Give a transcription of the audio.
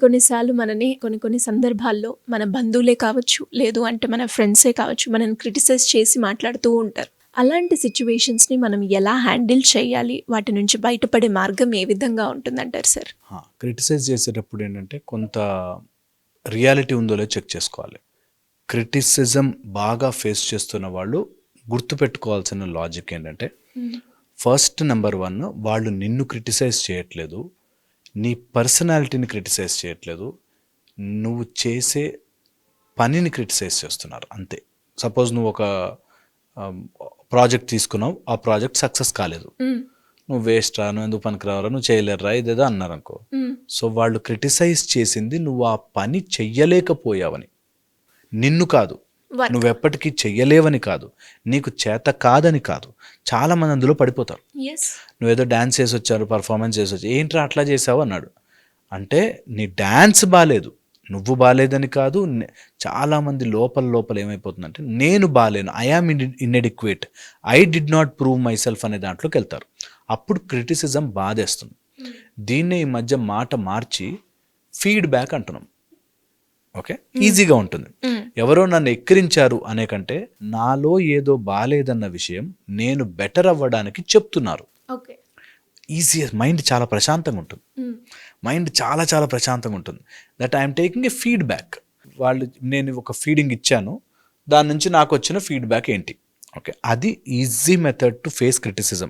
కొన్నిసార్లు మనని కొన్ని సందర్భాల్లో మన బంధువులే కావచ్చు, లేదు అంటే మన ఫ్రెండ్సే కావచ్చు, మనని క్రిటిసైజ్ చేసి మాట్లాడుతూ ఉంటారు. అలాంటి సిచ్యువేషన్స్ని మనం ఎలా హ్యాండిల్ చేయాలి, వాటి నుంచి బయటపడే మార్గం ఏ విధంగా ఉంటుందంటారు సార్? క్రిటిసైజ్ చేసేటప్పుడు ఏంటంటే కొంత రియాలిటీ ఉందో లేదో చెక్ చేసుకోవాలి. క్రిటిసిజం బాగా ఫేస్ చేస్తున్న వాళ్ళు గుర్తుపెట్టుకోవాల్సిన లాజిక్ ఏంటంటే, ఫస్ట్ నెంబర్ 1, వాళ్ళు నిన్ను క్రిటిసైజ్ చేయట్లేదు, నీ పర్సనాలిటీని క్రిటిసైజ్ చేయట్లేదు, నువ్వు చేసే పనిని క్రిటిసైజ్ చేస్తున్నారు అంతే. సపోజ్ నువ్వు ఒక ప్రాజెక్ట్ తీసుకున్నావు, ఆ ప్రాజెక్ట్ సక్సెస్ కాలేదు, నువ్వు వేస్ట్ రా, నువ్వు ఎందుకు పనికిరావరా, నువ్వు చేయలేరురా, ఇదేదో అన్నారు అనుకో. సో వాళ్ళు క్రిటిసైజ్ చేసింది నువ్వు ఆ పని చెయ్యలేకపోయావని, నిన్ను కాదు, నువ్వెప్పటికీ చెయ్యలేవని కాదు, నీకు చేత కాదని కాదు. చాలామంది అందులో పడిపోతారు. నువ్వేదో డ్యాన్స్ చేసి వచ్చారు, పర్ఫార్మెన్స్ చేసి వచ్చారు, ఏంట్రా అట్లా చేసావు అన్నాడు. అంటే నీ డ్యాన్స్ బాగాలేదు, నువ్వు బాగాలేదని కాదు. చాలామంది లోపల ఏమైపోతుందంటే, నేను బాగాలేను, I am inadequate, I did not prove myself అనే దాంట్లోకి వెళ్తారు. అప్పుడు క్రిటిసిజం బాధేస్తుంది. దీన్నే ఈ మధ్య మాట మార్చి ఫీడ్బ్యాక్ అంటున్నాం. ఓకే, ఈజీగా ఉంటుంది. ఎవరో నన్ను ఎక్కిరించారు అనే కంటే, నాలో ఏదో బాలేదన్న విషయం నేను బెటర్ అవ్వడానికి చెప్తున్నారు. ఈజీ, మైండ్ చాలా ప్రశాంతంగా ఉంటుంది. మైండ్ చాలా చాలా ప్రశాంతంగా ఉంటుంది. That I'm taking a feedback. నేను ఒక ఫీడింగ్ ఇచ్చాను, దాని నుంచి నాకు వచ్చిన ఫీడ్బ్యాక్ ఏంటి. ఓకే, అది easy method to face criticism.